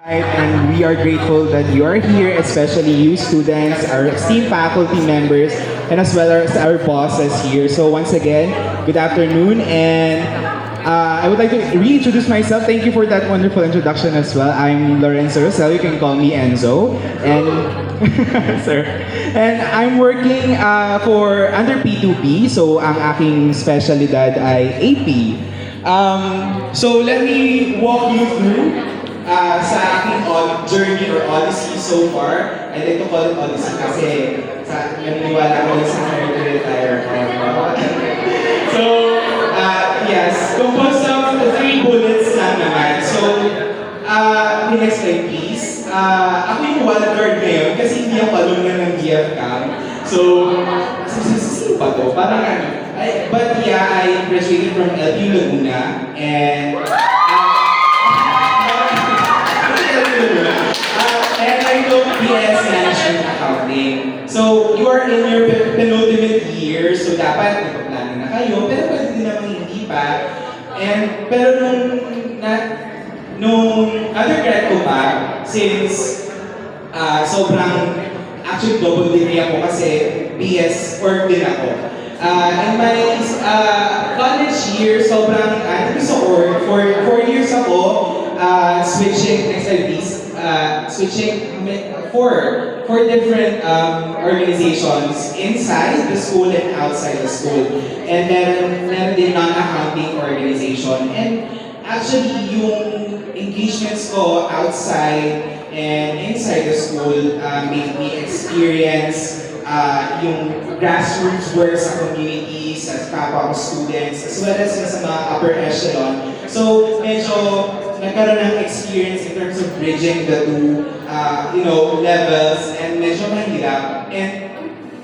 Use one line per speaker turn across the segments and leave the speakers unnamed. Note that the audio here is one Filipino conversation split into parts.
Right, and we are grateful that you are here, especially you students, our esteemed faculty members, and as well as our bosses here. So once again, good afternoon, and I would like to reintroduce myself. Thank you for that wonderful introduction as well. I'm Lorenzo Rosel. You can call me Enzo, and sir, and I'm working for under P2P. So ang aking specialidad ay AP. So let me walk you through sa aking journey or odyssey so far. I like to call it odyssey kasi naniniwala ko sa retire. So, yes, composed of the 3 bullets lang naman. So, next slide please. Ako yung wildcard ngayon kasi hindi ako alumna ng BFCAM. So, sino ba to? Parang ano. But yeah, I graduated from LU Laguna and and I took BS Management Accounting. So, you are in your penultimate year, so dapat nagpaplano na kayo, pero pwede din naman hindi pa. Pero nung undergrad ko pa, since sobrang, actually double degree ako kasi BS org din ako. In my college year, sobrang, sa org, for 4 years ako, switching, next slide please, switching four different organizations inside the school and outside the school. And meron din non-accounting organization. And actually, yung engagements ko outside and inside the school made me experience yung grassroots work sa community, sa kapwa ko students, as well as sa mga upper echelon. So, medyo nagkaroon ng experience in terms of bridging the two, levels, and medyo mahirap. And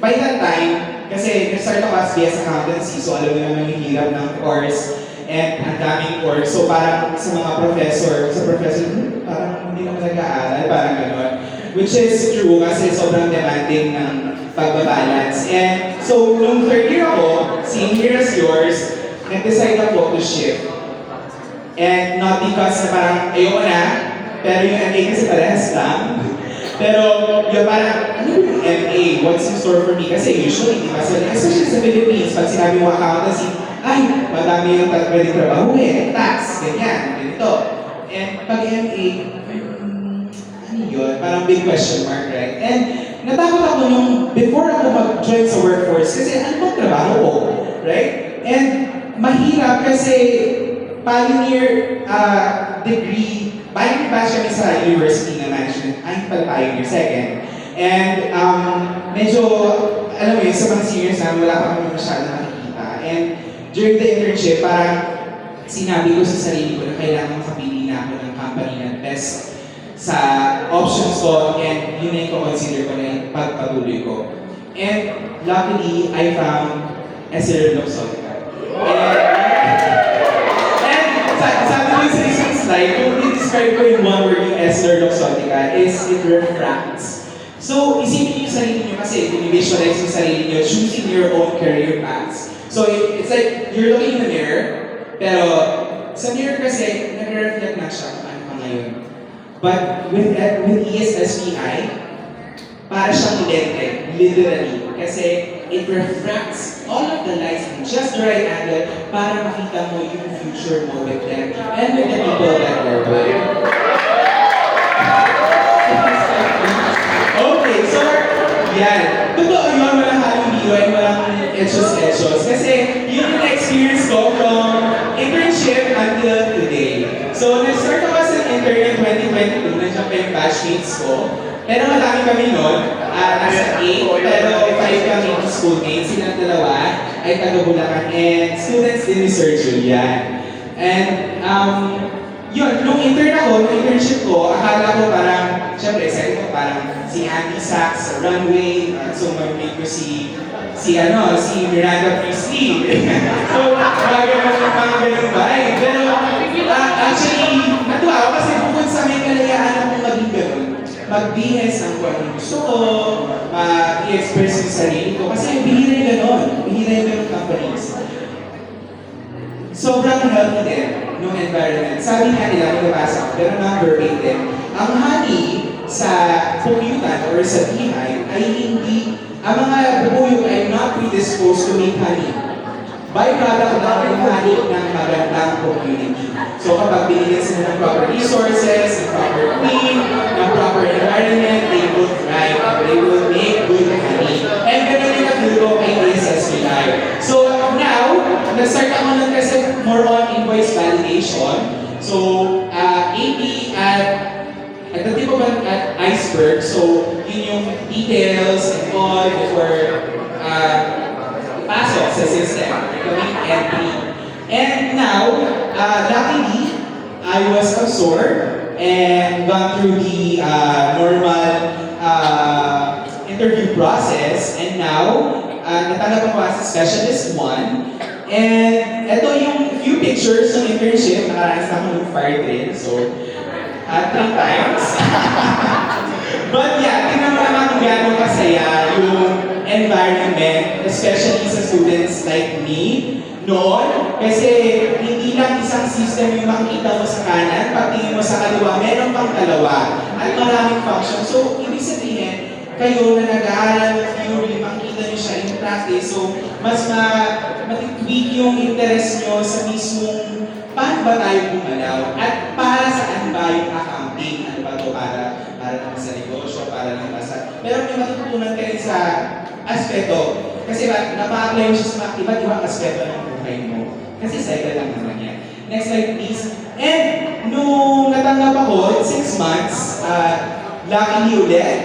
by that time, kasi nag-start ako as BS Accountancy, so alam mo naman yung hirap ng course, and ang daming course. So parang sa mga professor, parang hindi naman nag-aaral, parang gano'n. Which is true kasi sobrang demanding ng pagbabalance. And so, nung third year ako, same year as yours, nag-decide ako to shift. And not because na parang ayoko na, pero yung MA kasi parehas lang. Pero yung parang, ano yung MA? What's in store for me? Kasi usually, di ba? So, especially sa Philippines, pag sinabi mo accountancy, ay, madami yung pwedeng trabaho tax, ganyan, ganito. And pag MA, ano yun? Parang big question mark, right? And natakot ako nung before ako mag-join sa workforce kasi ano bang trabaho ko, right? And mahirap kasi pioneer degree, pioneer batch kami sa University na Management, ay pioneer second. And medyo, alam mo yun, sa mga seniors namin, wala pa kami masyado nakikita. And during the internship, parang sinabi ko sa sarili ko na kailangan makapili na ako ng company na best sa options ko, and yun na yung consider ko na yung pagpatuloy ko. And luckily, I found Esser Luxottica. Sabi ko sa isang slide, kung i-describe ko yung one word yung Esser Luxottica is it refracts. So, isipin niyo yung sarili niyo kasi i-visualize yung sarili niyo, choosing your own career paths. So, it's like, you're looking in the mirror, pero sa mirror kasi, nag-reflect na siya kung ano ka ngayon. But with ESSPI, para siyang lente, literally. Kasi it refracts all of the lights in just the right angle para makita mo yung future mo with them and with the people that you're with. Okay, so, yan. Totoo yun, walang halong biway, walang etchos-etchos. Kasi yun yung experience ko from internship until today. So, nag-start ako as an intern in 2022, nandiyan pa yung batchmates ko. Pero marami kami nun, nasa 8, pero 5 kami yung schoolmates. Silang dalawa ay taga-Bulacan and students din ni Sir Julian. And yun, nung internship ko, akala ko parang, syempre, excited ko parang si Andy Sachs sa runway, so mag-meet ko si Miranda Priestley. So, mga ganun ba eh. Pero, actually, natuwa ako kasi bukod sa may kalayaan akong maging ganun, mag-BS ang kung anong gusto ko, i-express yung sarili ko. Kasi bihira yung ganun companies. Sobrang healthy din nung environment. Sabi nga nila, nabasa ko, pero number 8 din, ang or sa beehive ay hindi, ang mga bubuyog ay not predisposed to make honey. Byproduct lang yung honey ng magandang community. So kapag binigyan sila ng proper resources, ng proper queen, ng proper environment, they will thrive, they will make good honey. And ganoon yung nagluto kay ASS Pilay. So now, nag-start ako nun kasi more on invoice validation. So, AP at the tip of an iceberg, so yun yung details and all before pasok sa system, becoming entry. And now, luckily, I was absorbed and gone through the normal interview process, and now, natanggap ako as a specialist 1. And ito yung few pictures ng internship, nakaranas na ako ng fire drill, so 3 times. But yeah, tingnan mo naman kung gano'ng kasaya yung environment, especially sa students like me noon. Kasi hindi lang isang system yung makikita mo sa kanan, pagtingin mo sa kaliwa, meron pang dalawa at maraming function. So, ibig sabihin, kayo na nag-aaral ng theory, makikita nyo siya in practice. So, mas matitweak yung interest nyo sa mismong paano ba tayo gumalaw at para saan ba yung accounting? Ano ba ito para naman sa negosyo, para naman sa... Pero may matututunan ka rin sa aspeto. Kasi napa-apply mo siya sa iba't ibang aspeto ng buhay mo. Kasi cycle lang naman yan. Next slide please. And nung natanggap ako, 6 months, luckily ulit,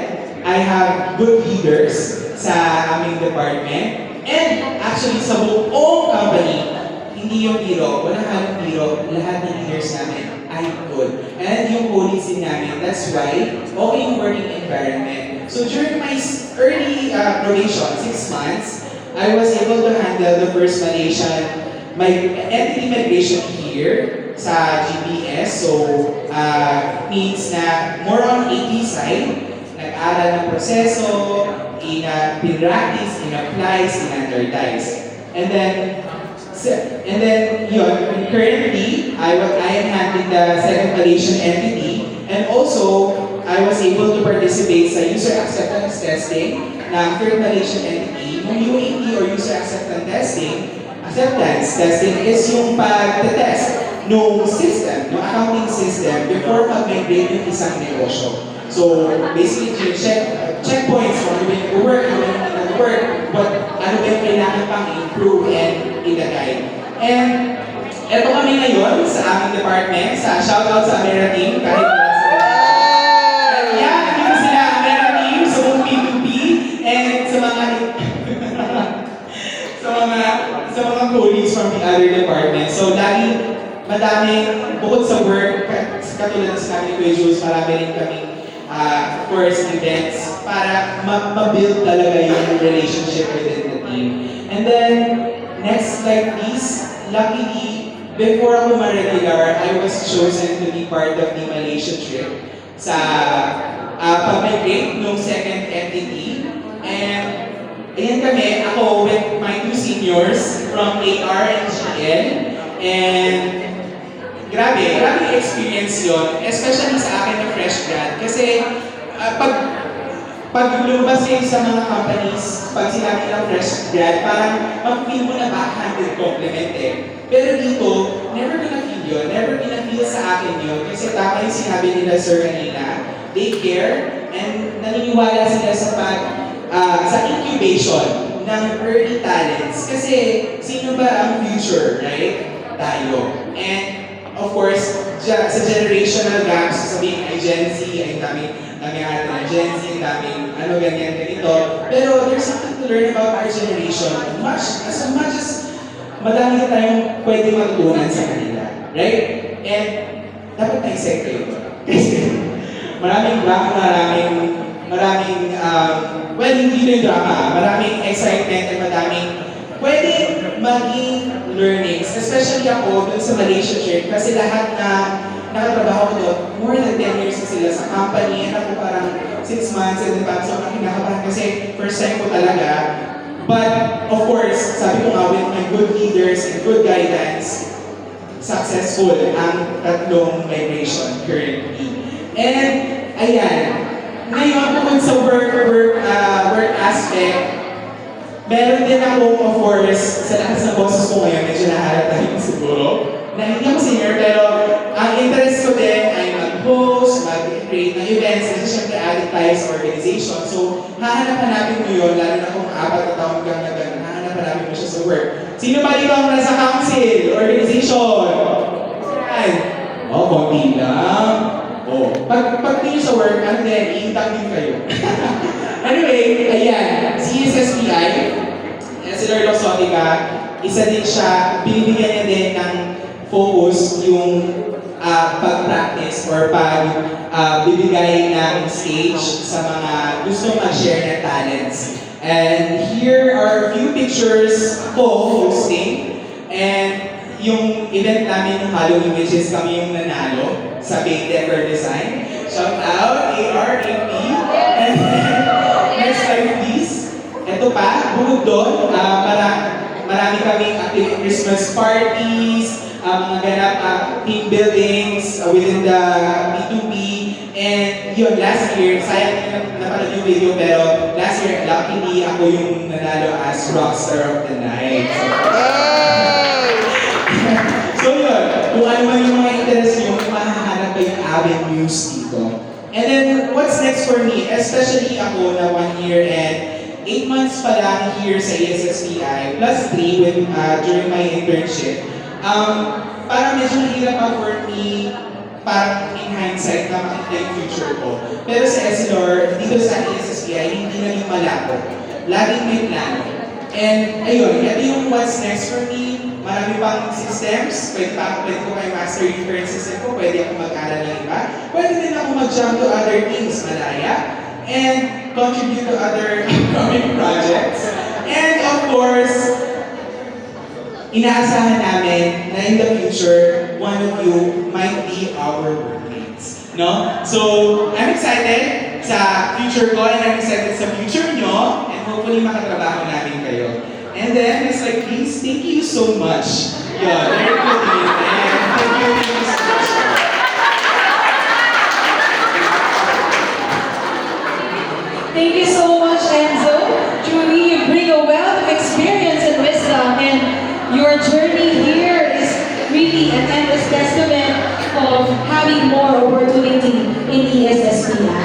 I have good leaders sa aming department. And actually sa buong company, hindi yung biro, walang halong biro, lahat ng leaders namin ay good. And yung colleagues din namin, that's why okay yung working environment. So during my early probation, 6 months, I was able to handle the first Malaysian, my entity migration here sa GBS. So means na more on AT side, nag-aral ng proseso, in-practice, in-apply, in-standardize. And then, yun, currently, I am handling the second Malaysian entity, and also, I was able to participate sa user acceptance testing ng third Malaysian entity. Yung UAT or user acceptance testing is yung pag-test ng system, ng accounting system before mag-migrate yung isang negosyo. So, basically, checkpoints kung ano ba yung work, ano ba yung hindi nag-work, but ano ba yung kailangan pang improve and ilagay. And eto kami ngayon sa aming department, sa shoutout sa Amera team, kahit wala sila. Yeah, nandito sila, Amera team, sa buong P2P, and sa mga sa mga colleagues from the other departments. So, lagi madaming, bukod sa work, katulad sa kami Kuya Jules, marami rin kaming of course, events para ma-build talaga yung relationship within the team. And then, next slide please. Luckily, before ako ma-regular, I was chosen to be part of the Malaysia trip sa pag-migrate ng second entity. And ayan kami, ako with my 2 seniors from AR and GL. And grabe yung experience yun, especially sa akin na fresh grad. Kasi pag lumabas kayo sa mga companies, pag sinabi ng fresh grad, parang mag-feel mo na backhanded compliment eh. Pero dito, never pina-feel yun, never pina-feel sa akin yun. Kasi tama yung sinabi nila sir kanina, they care and naniniwala sila sa incubation ng early talents. Kasi sino ba ang future, right? Tayo. And of course, sa generational gaps, sasabihin ay Gen Z, ay daming ate ng Gen Z, daming ganyan, ganito. Pero there's something to learn about our generation. As much as madami na tayong pwede matutunan sa kanila. Right? And dapat na-isect kayo. Kasi maraming drama, maraming well, hindi na drama, maraming excitement at maraming pwedeng maging learnings, especially ako dun sa Malaysia trip, kasi lahat na nakatrabaho ko doon, more than 10 years na sila sa company, and ako parang 6 months, and then so ako kinakabahan kasi first time ko talaga. But, of course, sabi ko nga, with my good leaders and good guidance, successful ang tatlong migration currently. And, ayan, ngayon, bukod sa work aspect, meron din ako, of course, sa lakas ng boses ko ngayon, medyo nahalata yun siguro, na hindi ako singer, pero ang interest ko din ay mag-host, mag-create ng events, kasi syempre addict tayo sa organization. So, hahanap-hanapin mo yun, lalo na kung 4 na taon kang na gano'n, hahanap-hanapin mo siya sa work. Sino ba dito ang nasa council, organization? Yan. Oh, konti lang. Oh, pag tingin sa work, ano din, i-interview kayo. Anyway, ayan, CSSPI, si Lord Oxotica, isa din siya, binibigyan niya din ng focus yung pag-practice or bibigay ng stage sa mga gusto mag-share ng talents. And here are a few pictures ko hosting. And yung event namin ng Halloween, which is kami yung nanalo sa Big Decor Design. Shout out, AR, AP. And next slide please. Ito pa, bukod doon, marami kaming active Christmas parties, mga ganap team buildings within the B2B. And yun, last year, sayang napanood yung video, pero last year, luckily, ako yung nanalo as Rockstar of the Night. So yun, kung ano man yung mga interest nyo, mahahanap kayong avenues dito. And then, what's next for me? Especially ako na 1 year and 8 months pa lang here sa ESSPI, plus 3 during my internship. Parang medyo mahirap pa for me, parang in hindsight na makita yung future ko. Pero sa Essilor, dito sa ESSPI, hindi naging malabo. Laging may plano. And ayun, ito yung what's next for me. Marami pang systems. Pwede ko kayo master yung current system ko. Pwede ako mag-aral ng iba. Pwede din ako mag-jump to other things, malaya. And contribute to other upcoming projects. And of course, inaasahan namin na in the future, one of you might be our workmates. No? So, I'm excited sa future ko and I'm excited sa future nyo. And hopefully makatrabaho namin kayo. And then, it's like, please, thank you so much. Yeah, very good to you. And thank you so much.
Thank you so much, Enzo. Truly, you bring a wealth of experience and wisdom, and your journey here is really an endless testament of having more opportunity in ESSPI.